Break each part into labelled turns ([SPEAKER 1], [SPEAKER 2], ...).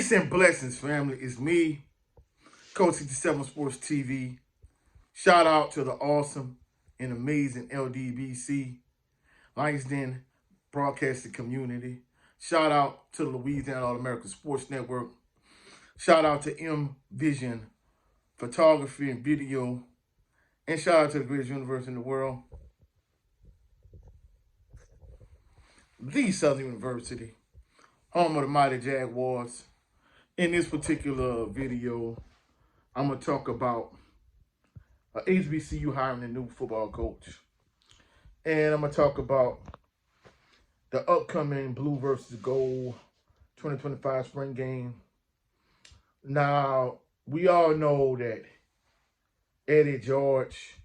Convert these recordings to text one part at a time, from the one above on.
[SPEAKER 1] Peace and blessings, family. It's me, Coach 67 Sports TV. Shout out to the awesome and amazing LDBC, Langston Broadcasting Community. Shout out to the Louisiana All-American Sports Network. Shout out to M Vision Photography and Video. And shout out to the greatest university in the world, the Southern University, home of the mighty Jaguars. In this particular video, I'm going to talk about HBCU hiring a new football coach. And I'm going to talk about the upcoming Blue versus Gold 2025 spring game. Now, we all know that Eddie George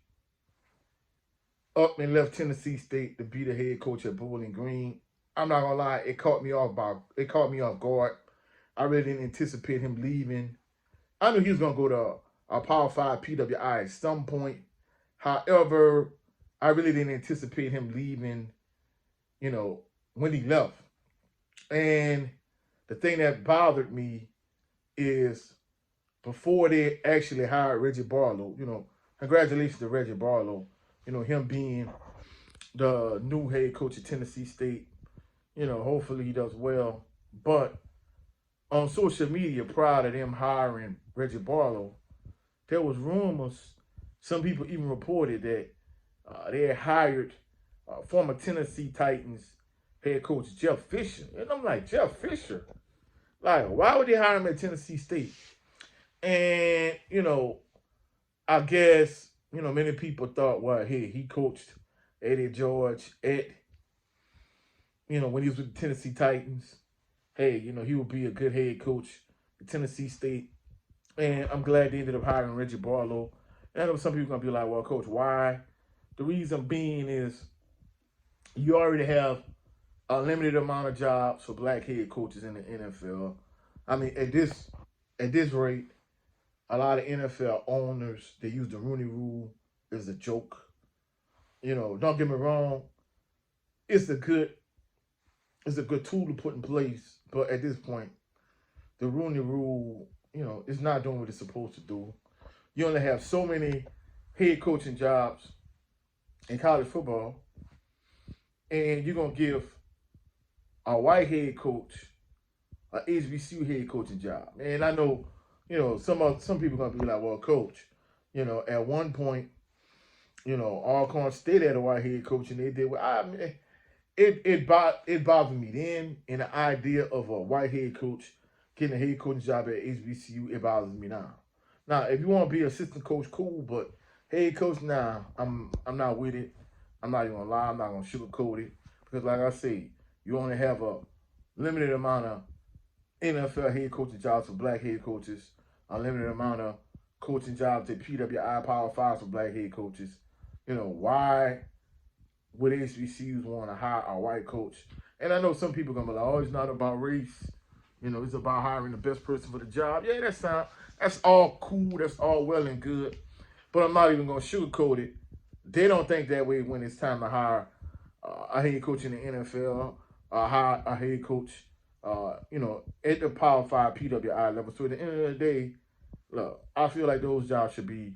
[SPEAKER 1] up and left Tennessee State to be the head coach at Bowling Green. I'm not going to lie, it caught me off guard. I really didn't anticipate him leaving. I knew he was going to go to a Power 5 PWI at some point. However, I really didn't anticipate him leaving, when he left. And the thing that bothered me is before they actually hired Reggie Barlow, congratulations to Reggie Barlow, him being the new head coach of Tennessee State. Hopefully he does well. But on social media, prior to them hiring Reggie Barlow, there was rumors, some people even reported that they had hired former Tennessee Titans head coach Jeff Fisher. And I'm like, Jeff Fisher? Like, why would they hire him at Tennessee State? And, I guess, many people thought, well, hey, he coached Eddie George at, when he was with the Tennessee Titans. Hey, he would be a good head coach at Tennessee State. And I'm glad they ended up hiring Reggie Barlow. And I know some people are going to be like, well, Coach, why? The reason being is you already have a limited amount of jobs for black head coaches in the NFL. I mean, at this rate, a lot of NFL owners, they use the Rooney Rule as a joke. Don't get me wrong. It's a good tool to put in place. But at this point, the Rooney Rule, it's not doing what it's supposed to do. You only have so many head coaching jobs in college football, and you're going to give a white head coach an HBCU head coaching job. And I know, some people are going to be like, well, Coach, at one point, Alcorn State had a white head coach, and they did what I mean. It bothered me then, and the idea of a white head coach getting a head coaching job at HBCU, it bothers me now. Now, if you want to be assistant coach, cool, but head coach, nah, I'm not with it. I'm not even gonna lie, I'm not gonna sugarcoat it. Because like I say, you only have a limited amount of NFL head coaching jobs for black head coaches, a limited amount of coaching jobs at PWI Power 5 for black head coaches. Why would HBCUs want to hire a white coach? And I know some people are going to be like, oh, it's not about race. It's about hiring the best person for the job. Yeah, that's all cool. That's all well and good. But I'm not even going to sugarcoat it. They don't think that way when it's time to hire a head coach in the NFL, hire a head coach, at the Power 5 PWI level. So at the end of the day, look, I feel like those jobs should be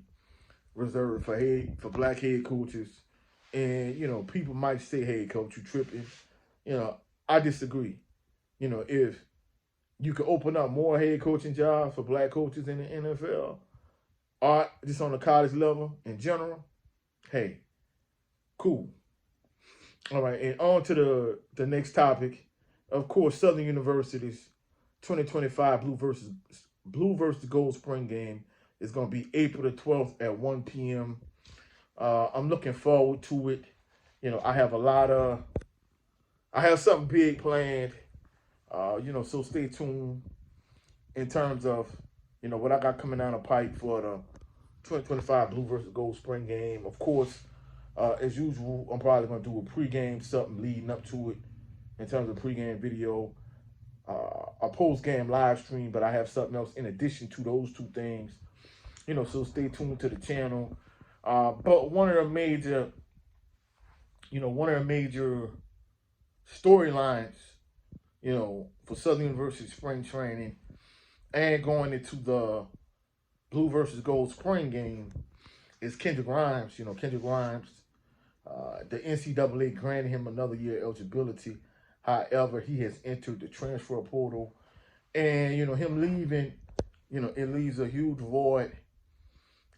[SPEAKER 1] reserved for black head coaches. And, people might say, hey, Coach, you tripping. I disagree. If you could open up more head coaching jobs for black coaches in the NFL, or just on the college level in general, hey, cool. All right, and on to the next topic. Of course, Southern University's 2025 Blue versus Gold spring game is going to be April the 12th at 1 p.m. I'm looking forward to it. I have something big planned. So stay tuned in terms of, what I got coming down the pipe for the 2025 Blue versus Gold spring game. Of course, as usual, I'm probably going to do a pregame, something leading up to it in terms of pregame video, a postgame live stream, but I have something else in addition to those two things. So stay tuned to the channel. But one of the major storylines, for Southern University spring training and going into the Blue versus Gold spring game is Kendrick Grimes. You know, Kendrick Grimes, the NCAA granted him another year eligibility. However, he has entered the transfer portal. And, you know, him leaving, you know, it leaves a huge void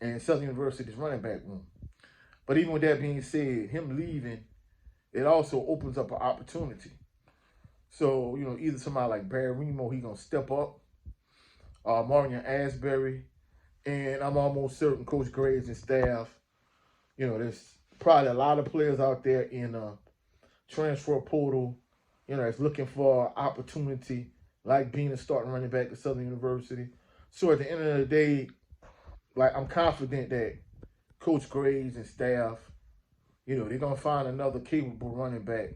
[SPEAKER 1] in Southern University's running back room. But even with that being said, him leaving, it also opens up an opportunity. So, you know, either somebody like Barry Remo, he going to step up, Marvin Asbury, and I'm almost certain Coach Graves and staff, you know, there's probably a lot of players out there in transfer portal, you know, that's looking for opportunity, like being a starting running back at Southern University. So at the end of the day, like, I'm confident that Coach Graves and staff, you know, they're going to find another capable running back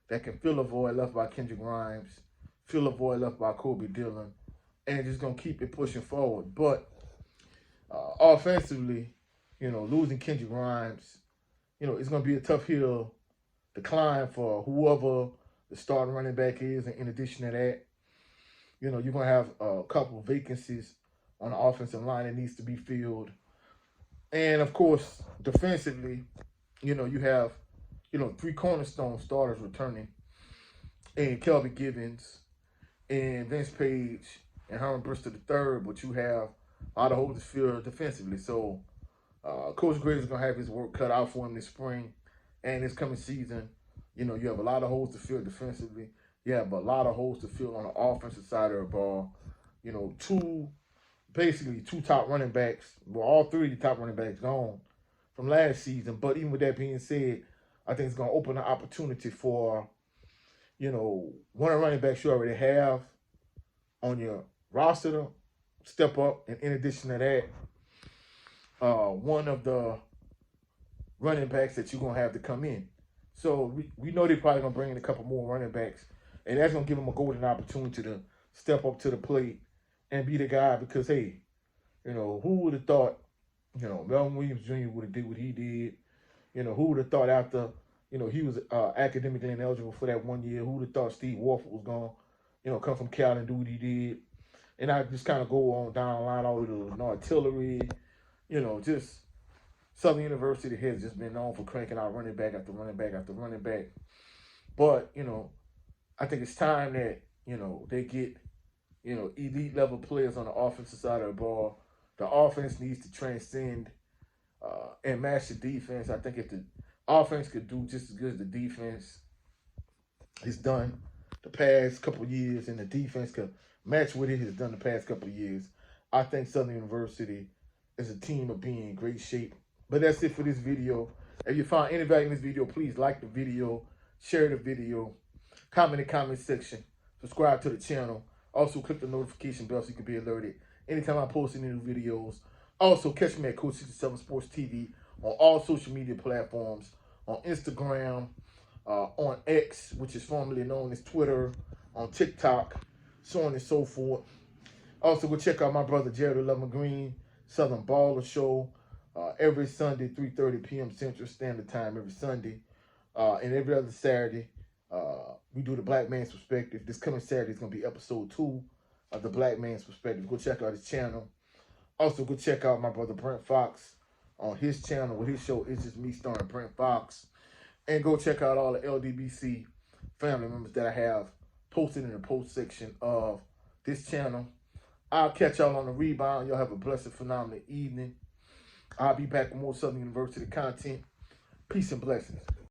[SPEAKER 1] that can fill a void left by Kendrick Grimes, fill a void left by Kobe Dillon, and just going to keep it pushing forward. But offensively, you know, losing Kendrick Grimes, you know, it's going to be a tough hill to climb for whoever the starting running back is. And in addition to that, you know, you're going to have a couple of vacancies on the offensive line that needs to be filled. And, of course, defensively, you know, you have, you know, 3 cornerstone starters returning, and Kelvin Givens and Vince Page and Herman Bristol III, but you have a lot of holes to fill defensively. So Coach Graves is going to have his work cut out for him this spring and this coming season. You know, you have a lot of holes to fill defensively. You have a lot of holes to fill on the offensive side of the ball. You know, basically two top running backs, well, all 3 of the top running backs gone from last season. But even with that being said, I think it's going to open an opportunity for, you know, one of the running backs you already have on your roster to step up. And in addition to that, one of the running backs that you're going to have to come in. So we know they're probably going to bring in a couple more running backs, and that's going to give them a golden opportunity to step up to the plate and be the guy because, hey, you know, who would have thought, you know, Melvin Williams Jr. would have did what he did? You know, who would have thought after, you know, he was academically ineligible for that 1 year, who would have thought Steve Warford was going to, you know, come from Cal and do what he did? And I just kind of go on down the line, all the artillery, you know, just Southern University has just been known for cranking out running back after running back after running back. But, you know, I think it's time that, you know, they get, you know, elite level players on the offensive side of the ball. The offense needs to transcend and match the defense. I think if the offense could do just as good as the defense has done the past couple of years, and the defense could match what it has done the past couple of years, I think Southern University is a team of being in great shape. But that's it for this video. If you find any value in this video, please like the video, share the video, comment in the comment section, subscribe to the channel. Also, click the notification bell so you can be alerted anytime I post any new videos. Also, catch me at Coach 67 Sports TV on all social media platforms, on Instagram, on X, which is formerly known as Twitter, on TikTok, so on and so forth. Also, go check out my brother Jared 11 Green, Southern Baller Show, every Sunday, 3:30 p.m. Central Standard Time every Sunday. And every other Saturday, we do the Black Man's Perspective. This coming Saturday is going to be episode 2 of the Black Man's Perspective. Go check out his channel. Also, go check out my brother Brent Fox on his channel with his show, It's Just Me Starring Brent Fox. And go check out all the LDBC family members that I have posted in the post section of this channel. I'll catch y'all on the rebound. Y'all have a blessed, phenomenal evening. I'll be back with more Southern University content. Peace and blessings.